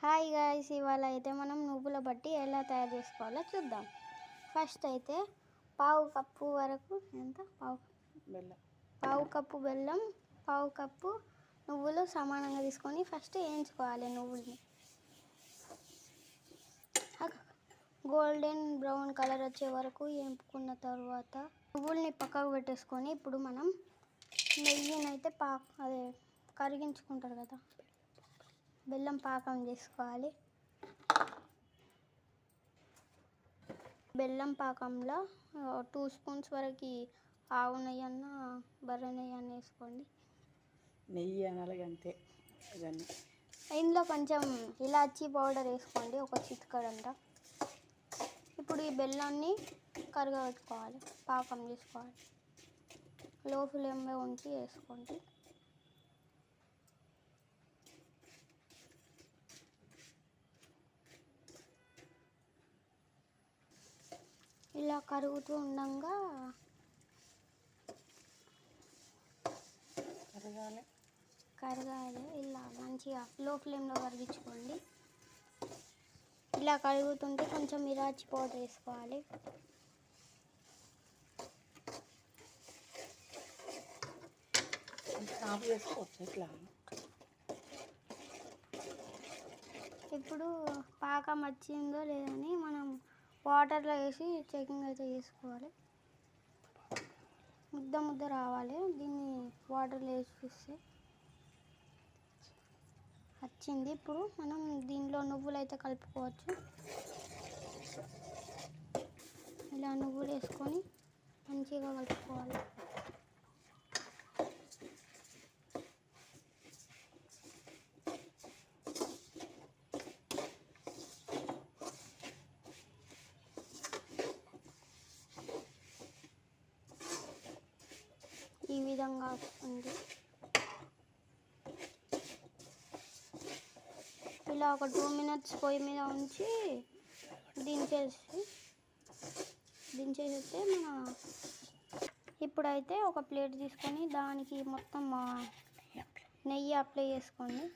Hi guys, ఇవాళ అయితే మనం నువ్వుల బట్టి ఎలా తయారు చేసుకోవాలో చూద్దాం. ఫస్ట్ అయితే పావు కప్పు వరకు పావు కప్పు బెల్లం, పావు కప్పు నువ్వులు సమానంగా తీసుకొని ఫస్ట్ వేయించుకోవాలి. నువ్వుల్ని గోల్డెన్ బ్రౌన్ కలర్ వచ్చే వరకు వేపుకున్న తర్వాత నువ్వుల్ని పక్కకు పెట్టేసుకొని ఇప్పుడు మనం నెయ్యినైతే అదే కరిగించుకుంటారు కదా, బెల్లం పాకం చేసుకోవాలి. బెల్లం పాకంలో 2 స్పూన్స్ వరకు ఆవు నెయ్యి అన్న బర్రె నెయ్యి అన్న వేసుకోండి. నెయ్యి అనాలి అంతే. ఇందులో కొంచెం ఇలాచీ పౌడర్ వేసుకోండి, ఒక చిటికెడంత. ఇప్పుడు ఈ బెల్లాన్ని కరగబెట్టుకోవాలి, పాకం చేసుకోవాలి. లో ఫ్లేమ్లో ఉంచి వేసుకోండి. ఇలా కరుగుతూ ఉండగా కరగాలి. ఇలా మంచిగా లో ఫ్లేమ్లో కరిగించుకోండి. ఇలా కరుగుతుంటే కొంచెం ఇలాచి పౌడర్ వేసుకోవాలి. ఇప్పుడు పాకం వచ్చిందో లేదని మనం వాటర్లో వేసి చెకింగ్ అయితే చేసుకోవాలి. ముద్ద రావాలి. దీన్ని వాటర్లో వేసి చూస్తే వచ్చింది. ఇప్పుడు మనం దీనిలో నువ్వులు అయితే కలుపుకోవచ్చు. ఇలా నువ్వులు వేసుకొని మంచిగా కలుపుకోవాలి. ఈ విధంగా వస్తుంది. ఇలా ఒక 2 మినిట్స్ పొయ్యి మీద ఉంచి దించేస్తే ఇప్పుడైతే ఒక ప్లేట్ తీసుకొని దానికి మొత్తం నెయ్యి అప్లై చేసుకోండి.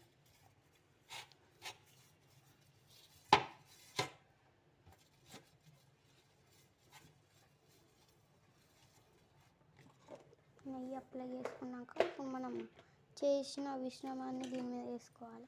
నెయ్యి అప్లై చేసుకున్నాక ఇప్పుడు మనం చేసిన మిశ్రమాన్ని దీని మీద వేసుకోవాలి.